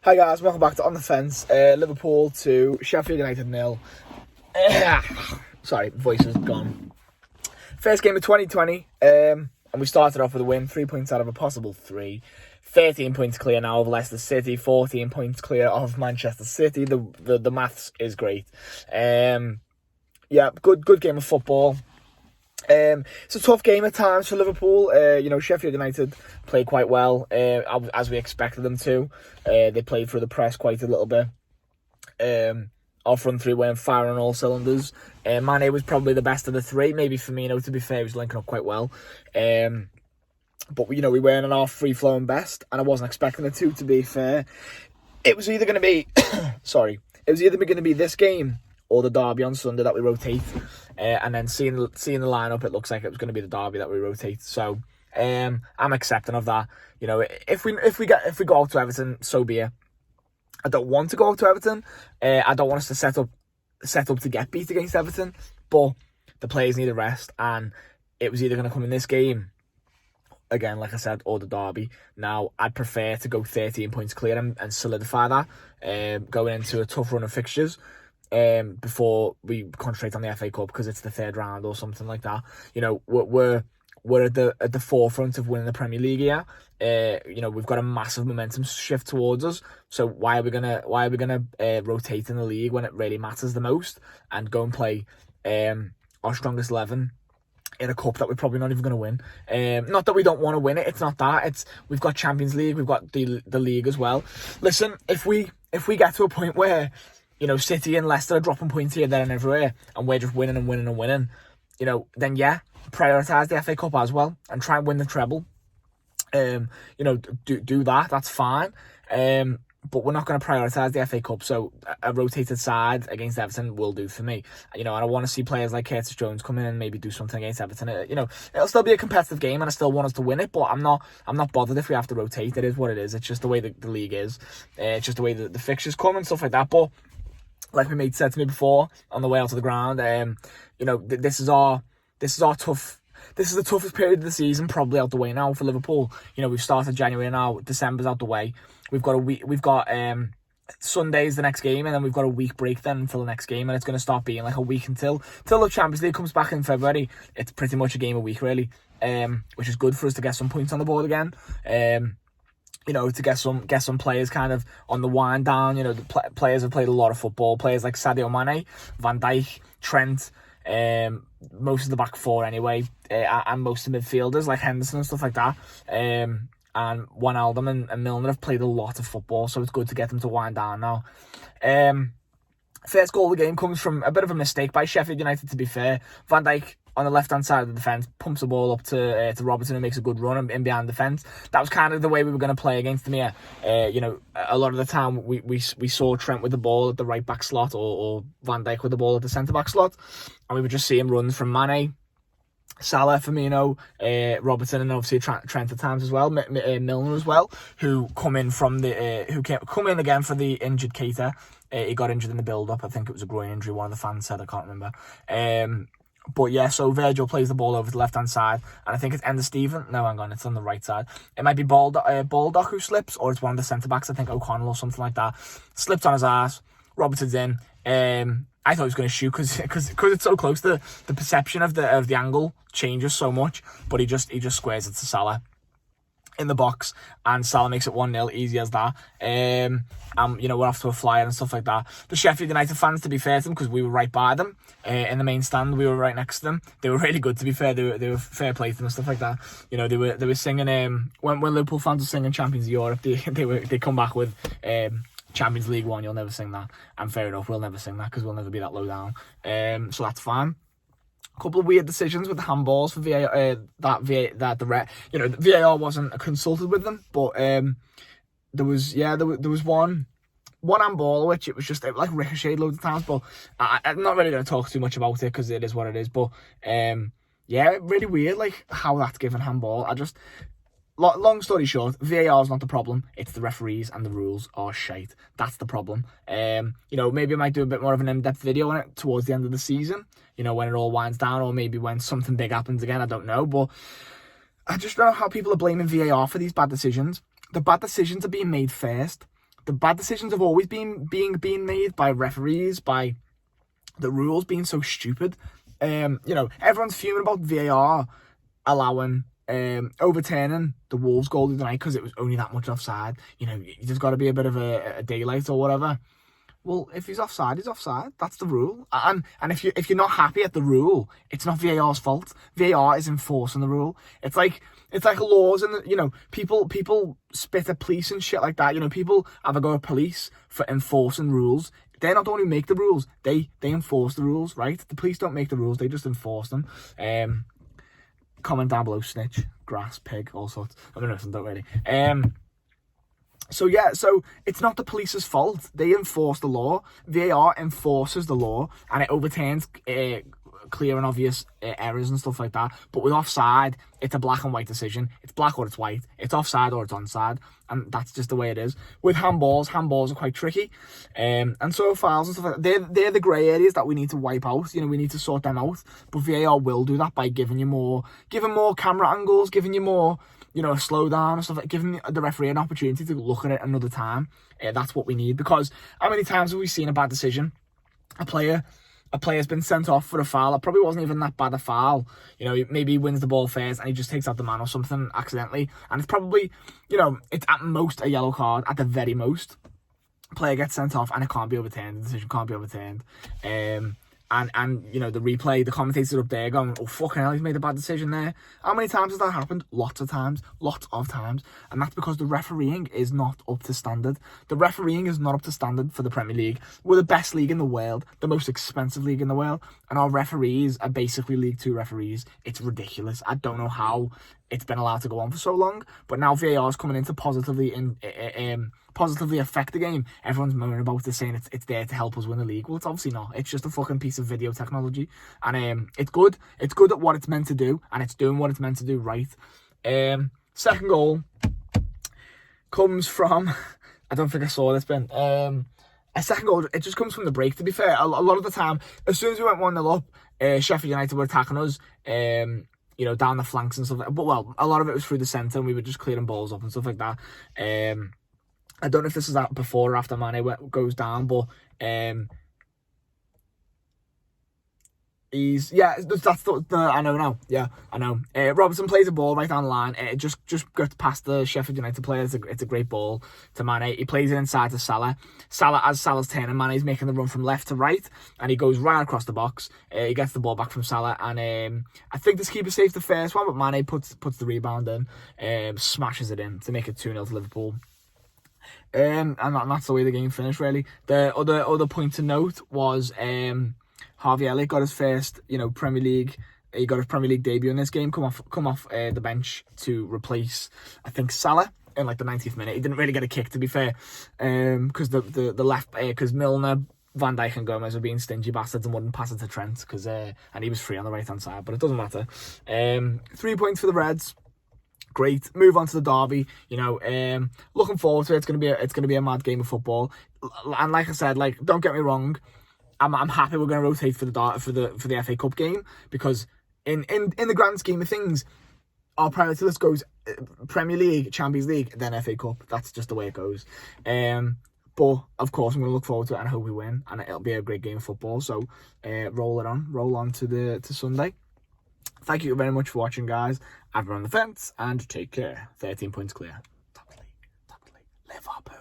Hi guys, welcome back to On The Fence. Liverpool to Sheffield United 0. Sorry, voice is gone. First game of 2020, and we started off with a win, 3 points out of a possible 3. 13 points clear now of Leicester City, 14 points clear of Manchester City. The maths is great. Good game of football. It's a tough game at times for Liverpool. Sheffield United played quite well, as we expected them to. They played through the press quite a little bit. Our front three weren't firing on all cylinders. Mane was probably the best of the three. Maybe Firmino, to be fair, he was linking up quite well. But we weren't in our free-flowing best, and I wasn't expecting the two, to be fair. It was either going to be, it was either going to be this game or the derby on Sunday that we rotate. And then seeing the lineup, it looks like it was going to be the derby that we rotate. So I'm accepting of that. If we go out to Everton, so be it. I don't want to go out to Everton. I don't want us to set up to get beat against Everton. But the players need a rest, and it was either going to come in this game, again, like I said, or the derby. Now, I'd prefer to go 13 points clear and solidify that, going into a tough run of fixtures. Before we concentrate on the FA Cup, because it's the third round or something like that. We're at the forefront of winning the Premier League here. We've got a massive momentum shift towards us. So why are we gonna rotate in the league when it really matters the most, and go and play our strongest 11 in a cup that we're probably not even going to win? Not that we don't want to win it. It's not that. We've got Champions League. We've got the league as well. Listen, if we get to a point where City and Leicester are dropping points here, there and everywhere, and we're just winning and winning and winning, then yeah, prioritise the FA Cup as well, and try and win the treble. Do that, that's fine. But we're not going to prioritise the FA Cup, so a rotated side against Everton will do for me. And I want to see players like Curtis Jones come in and maybe do something against Everton. It'll still be a competitive game, and I still want us to win it, but I'm not bothered if we have to rotate. It is what it is. It's just the way the league is. It's just the way the fixtures come and stuff like that. But like my mate said to me before on the way out to the ground, this is the toughest period of the season, probably out the way now for Liverpool. We've started January now, December's out the way. We've got Sunday's the next game, and then we've got a week break then until the next game, and it's going to start being like a week until the Champions League comes back in February. It's pretty much a game a week, really, which is good for us to get some points on the board again. To get some players kind of on the wind down. The players have played a lot of football. Players like Sadio Mane, Van Dijk, Trent, most of the back four anyway, and most of the midfielders like Henderson and stuff like that. And Wijnaldum and Milner have played a lot of football, so it's good to get them to wind down now. First goal of the game comes from a bit of a mistake by Sheffield United, to be fair. Van Dijk, on the left-hand side of the defence, pumps the ball up to Robertson, and makes a good run in behind the defence. That was kind of the way we were going to play against them here. A lot of the time we saw Trent with the ball at the right-back slot, or Van Dijk with the ball at the centre-back slot, and we were just seeing runs from Mane, Salah, Firmino, Robertson, and obviously Trent at times as well, Milner as well, who come in again for the injured Keita. He got injured in the build-up. I think it was a groin injury, one of the fans said. I can't remember. But yeah, so Virgil plays the ball over to the left-hand side, and I think it's Ender Steven. No, hang on, it's on the right side. It might be Baldock who slips, or it's one of the centre-backs, I think O'Connell or something like that. Slipped on his ass, Robertson's in. I thought he was going to shoot because it's so close. The perception of the angle changes so much, but he just squares it to Salah in the box, and Salah makes it 1-0, easy as that. We're off to a flyer and stuff like that. The Sheffield United fans, to be fair to them, because we were right by them in the main stand, we were right next to them. They were really good, to be fair. They were fair play to them and stuff like that. They were singing when Liverpool fans were singing Champions of Europe. They come back with Champions League 1. You'll never sing that, and fair enough, we'll never sing that because we'll never be that low down. So that's fine. Couple of weird decisions with the handballs for VAR. The VAR wasn't consulted with them, but there was one handball which it like ricocheted loads of times. But I'm not really going to talk too much about it because it is what it is. But really weird, like how that's given handball. Long story short, VAR is not the problem. It's the referees, and the rules are shite. That's the problem. Maybe I might do a bit more of an in-depth video on it towards the end of the season, when it all winds down, or maybe when something big happens again. I don't know. But I just don't know how people are blaming VAR for these bad decisions. The bad decisions are being made first. the bad decisions have always been made by referees, by the rules being so stupid. You know, everyone's fuming about VAR allowing overturning the Wolves goal the other night because it was only that much offside. You know, there's got to be a bit of a daylight or whatever. Well, if he's offside, he's offside. That's the rule. And if you're not happy at the rule, it's not VAR's fault. VAR is enforcing the rule. It's like laws, and you know, people spit at police and shit like that. You know, people have a go at police for enforcing rules. They're not the one who make the rules. They enforce the rules, right? The police don't make the rules. They just enforce them. Comment down below, snitch, grass, pig, all sorts. I don't know if I don't really. So it's not the police's fault. They enforce the law. VAR enforces the law, and it overturns clear and obvious errors and stuff like that. But with offside, it's a black and white decision. It's black or it's white. It's offside or it's onside, and that's just the way it is. With handballs are quite tricky, and so are fouls and stuff like that. They're the grey areas that we need to wipe out. You know, we need to sort them out. But VAR will do that by giving more camera angles, giving you more, you know, a slowdown and stuff, like giving the referee an opportunity to look at it another time. That's what we need, because how many times have we seen a bad decision? A player's been sent off for a foul. It probably wasn't even that bad a foul. You know, maybe he wins the ball first and he just takes out the man or something accidentally. And it's probably, you know, it's at most a yellow card, at the very most. Player gets sent off and it can't be overturned. The decision can't be overturned. And you know, the replay, the commentators are up there going, oh, fucking hell, he's made a bad decision there. How many times has that happened? Lots of times. And that's because the refereeing is not up to standard. The refereeing is not up to standard for the Premier League. We're the best league in the world, the most expensive league in the world, and our referees are basically League 2 referees. It's ridiculous. I don't know how it's been allowed to go on for so long, but now VAR is coming in to positively affect the game. Everyone's moaning about it, saying it's there to help us win the league. Well, it's obviously not. It's just a fucking piece of video technology, and it's good. It's good at what it's meant to do, and it's doing what it's meant to do right. Second goal comes from, I don't think I saw this, Ben. A second goal, it just comes from the break, to be fair. A lot of the time, as soon as we went 1-0 up, Sheffield United were attacking us, you know, down the flanks and stuff. But, well, a lot of it was through the centre, and we were just clearing balls up and stuff like that. I don't know if this is that before or after Mane goes down, but that's the I know now. Yeah, I know. Robertson plays a ball right down the line. It just gets past the Sheffield United player. It's a great ball to Mane. He plays it inside to Salah. As Salah's turning, Mane's making the run from left to right, and he goes right across the box. He gets the ball back from Salah, and I think this keeper saved the first one, but Mane puts the rebound in, smashes it in to make it 2-0 to Liverpool. And that's the way the game finished, really. The other point to note was Harvey Elliott got his first, you know, Premier League. He got his Premier League debut in this game. Come off the bench to replace, I think, Salah in like the 90th minute. He didn't really get a kick, to be fair, because the left, because Milner, Van Dijk and Gomez were being stingy bastards and wouldn't pass it to Trent, because and he was free on the right hand side. But it doesn't matter. 3 points for the Reds. Great. Move on to the derby. You know, looking forward to it. It's gonna be a mad game of football. And like I said, like, don't get me wrong, I'm happy we're gonna rotate for the FA Cup game, because in the grand scheme of things, our priority list goes Premier League, Champions League, then FA Cup. That's just the way it goes. But of course, I'm gonna look forward to it and I hope we win, and it'll be a great game of football. So roll on to Sunday. Thank you very much for watching, guys. I've been on the fence, and take care. 13 points clear. Top of the league. Liverpool.